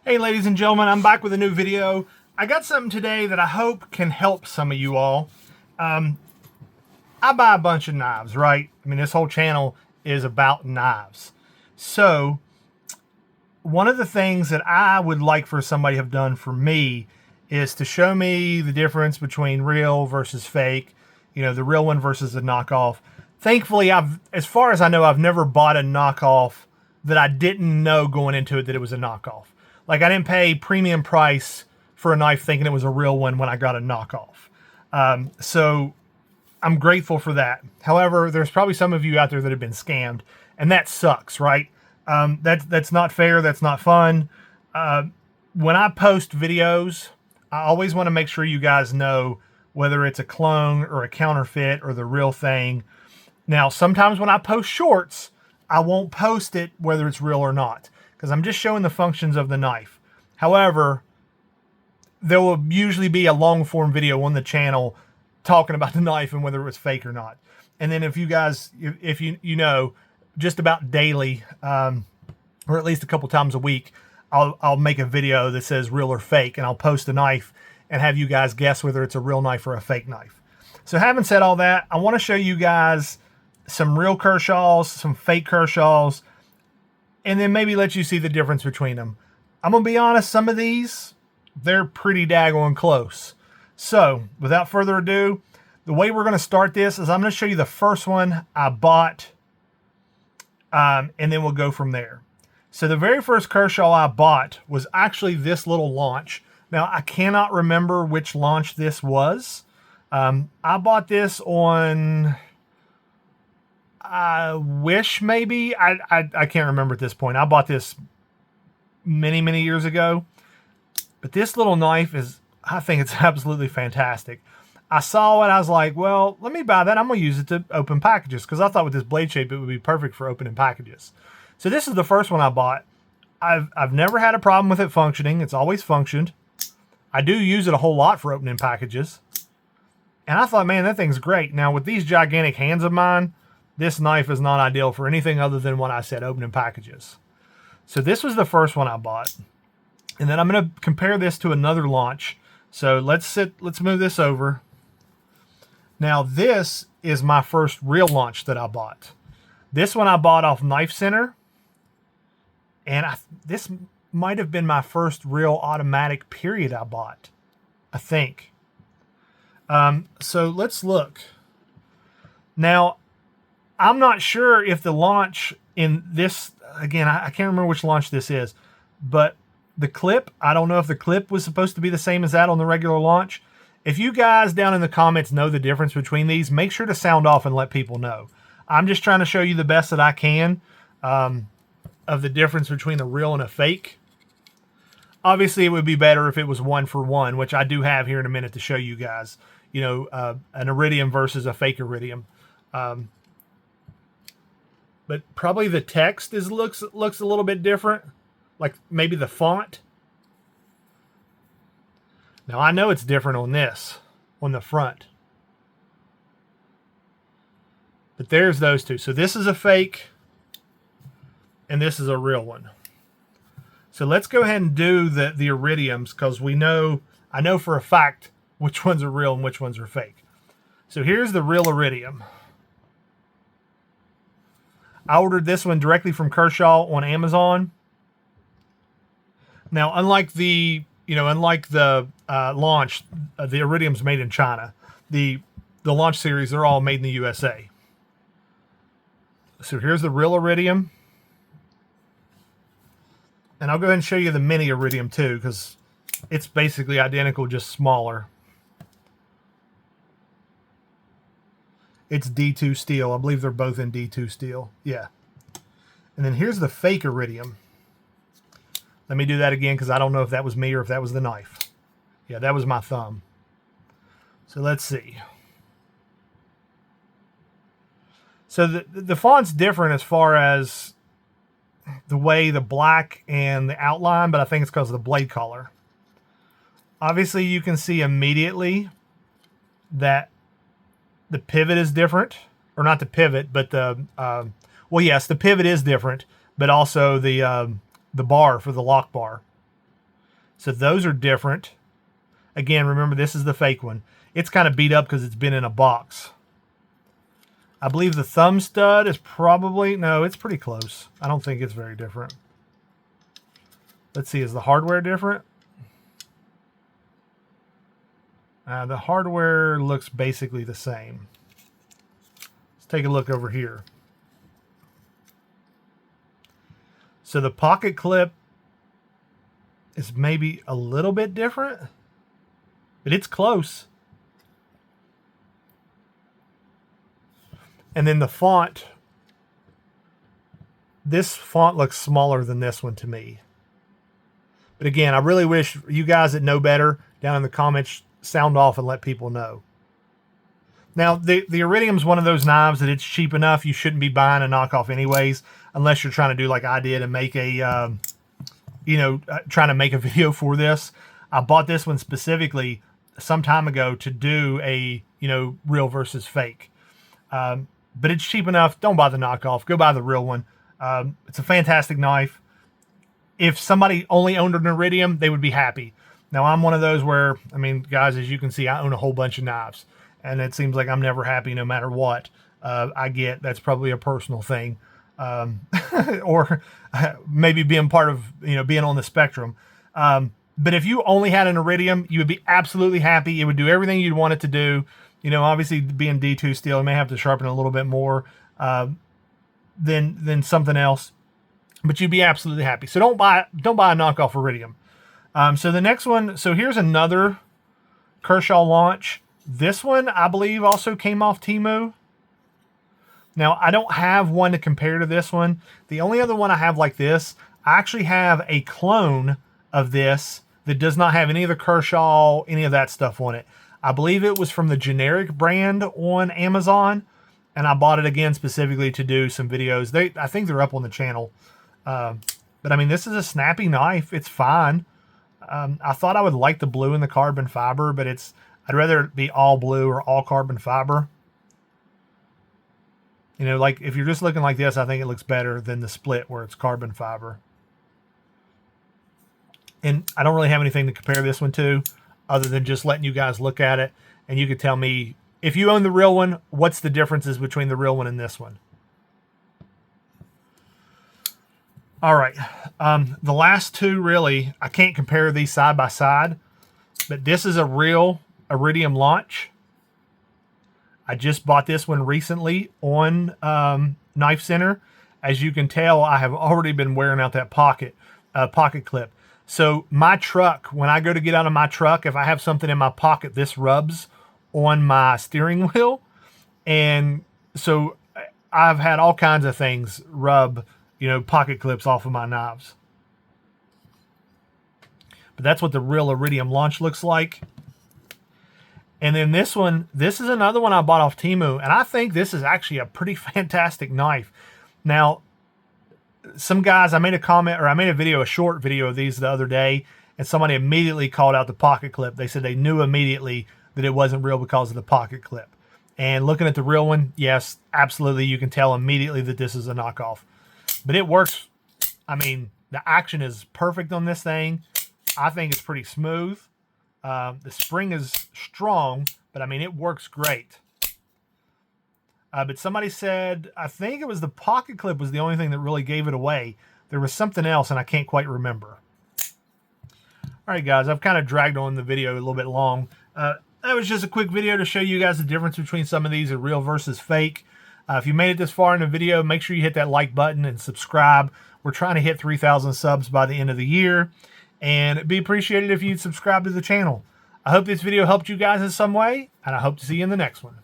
Hey ladies and gentlemen, I'm back with a new video. I got something today that I hope can help some of you all. I buy a bunch of knives, right? I mean, this whole channel is about knives. So one of the things that I would like for somebody to have done for me is to show me the difference between real versus fake, you know, the real one versus the knockoff. Thankfully, as far as I know, I've never bought a knockoff that I didn't know going into it that it was a knockoff. Like, I didn't pay premium price for a knife thinking it was a real one when I got a knockoff. So I'm grateful for that. However, there's probably some of you out there that have been scammed, and that sucks, right? That's not fair. That's not fun. When I post videos, I always want to make sure you guys know whether it's a clone or a counterfeit or the real thing. Now, sometimes when I post shorts, I won't post it whether it's real or not, because I'm just showing the functions of the knife. However, there will usually be a long form video on the channel talking about the knife and whether it was fake or not. And then if you guys, if you know, just about daily, or at least a couple times a week, I'll make a video that says real or fake, and I'll post a knife and have you guys guess whether it's a real knife or a fake knife. So having said all that, I want to show you guys some real Kershaws, some fake Kershaws, and then maybe let you see the difference between them. I'm going to be honest, some of these, they're pretty daggone close. So without further ado, the way we're going to start this is I'm going to show you the first one I bought, and then we'll go from there. So the very first Kershaw I bought was actually this little launch. Now, I cannot remember which launch this was. I bought this on, I wish maybe, I can't remember at this point. I bought this many, many years ago. But this little knife is, I think it's absolutely fantastic. I saw it, I was like, well, let me buy that. I'm going to use it to open packages, because I thought with this blade shape, it would be perfect for opening packages. So this is the first one I bought. I've never had a problem with it functioning. It's always functioned. I do use it a whole lot for opening packages. And I thought, man, that thing's great. Now, with these gigantic hands of mine, this knife is not ideal for anything other than what I said, opening packages. So this was the first one I bought. And then I'm going to compare this to another launch. So let's move this over. Now, this is my first real launch that I bought. This one I bought off Knife Center. And this might have been my first real automatic period I bought, I think. So let's look. Now, I'm not sure if the launch in this, again, I can't remember which launch this is, but the clip, I don't know if the clip was supposed to be the same as that on the regular launch. If you guys down in the comments know the difference between these, make sure to sound off and let people know. I'm just trying to show you the best that I can of the difference between a real and a fake. Obviously, it would be better if it was 1 for 1, which I do have here in a minute to show you guys. You know, an Aridium versus a fake Aridium. But probably the text looks a little bit different. Like maybe the font. Now, I know it's different on this, on the front. But there's those two. So this is a fake, and this is a real one. So let's go ahead and do the Aridiums, because I know for a fact which ones are real and which ones are fake. So here's the real Aridium. I ordered this one directly from Kershaw on Amazon. Now, unlike the launch, the Aridium's made in China. The launch series, they're all made in the USA. So here's the real Aridium. And I'll go ahead and show you the mini Aridium too, because it's basically identical, just smaller. It's D2 steel. I believe they're both in D2 steel. Yeah. And then here's the fake Aridium. Let me do that again, because I don't know if that was me or if that was the knife. Yeah, that was my thumb. So let's see. So the font's different as far as the way the black and the outline, but I think it's because of the blade color. Obviously, you can see immediately that the pivot is different. Or not the pivot, but the... well, yes, the pivot is different, but also the bar for the lock bar. So those are different. Again, remember, this is the fake one. It's kind of beat up because it's been in a box. I believe the thumb stud is probably... No, it's pretty close. I don't think it's very different. Let's see, is the hardware different? The hardware looks basically the same. Let's take a look over here. So the pocket clip is maybe a little bit different, but it's close. And then the font, this font looks smaller than this one to me. But again, I really wish you guys that know better down in the comments sound off and let people know. Now, the Aridium is one of those knives that it's cheap enough you shouldn't be buying a knockoff anyways, unless you're trying to do like I did and make a, trying to make a video for this. I bought this one specifically some time ago to do a, real versus fake. But it's cheap enough. Don't buy the knockoff. Go buy the real one. It's a fantastic knife. If somebody only owned an Aridium, they would be happy. Now, I'm one of those where, guys, as you can see, I own a whole bunch of knives. And it seems like I'm never happy no matter what I get. That's probably a personal thing. Or maybe being part of, being on the spectrum. But if you only had an Aridium, you would be absolutely happy. It would do everything you'd want it to do. Obviously being D2 steel, you may have to sharpen a little bit more than something else. But you'd be absolutely happy. So don't buy a knockoff Aridium. So the next one, so here's another Kershaw Launch. This one, I believe, also came off Temu. Now, I don't have one to compare to this one. The only other one I have like this, I actually have a clone of this that does not have any of the Kershaw, any of that stuff on it. I believe it was from the generic brand on Amazon, and I bought it again specifically to do some videos. I think they're up on the channel. But this is a snappy knife. It's fine. I thought I would like the blue and the carbon fiber, but I'd rather it be all blue or all carbon fiber. Like if you're just looking like this, I think it looks better than the split where it's carbon fiber. And I don't really have anything to compare this one to other than just letting you guys look at it. And you could tell me, if you own the real one, what's the differences between the real one and this one? All right. The last two, really, I can't compare these side by side, but this is a real Aridium Launch. I just bought this one recently on Knife Center. As you can tell, I have already been wearing out that pocket clip. So my truck, when I go to get out of my truck, if I have something in my pocket, this rubs on my steering wheel. And so I've had all kinds of things rub, pocket clips off of my knives. But that's what the real Aridium Launch looks like. And then this one, this is another one I bought off Temu, and I think this is actually a pretty fantastic knife. Now, some guys, I made a video, a short video of these the other day, and somebody immediately called out the pocket clip. They said they knew immediately that it wasn't real because of the pocket clip. And looking at the real one, yes, absolutely, you can tell immediately that this is a knockoff. But it works. The action is perfect on this thing. I think it's pretty smooth. The spring is strong, but it works great. But somebody said, I think it was the pocket clip was the only thing that really gave it away. There was something else, and I can't quite remember. All right, guys, I've kind of dragged on the video a little bit long. That was just a quick video to show you guys the difference between some of these are real versus fake. If you made it this far in the video, make sure you hit that like button and subscribe. We're trying to hit 3,000 subs by the end of the year. And it'd be appreciated if you'd subscribe to the channel. I hope this video helped you guys in some way, and I hope to see you in the next one.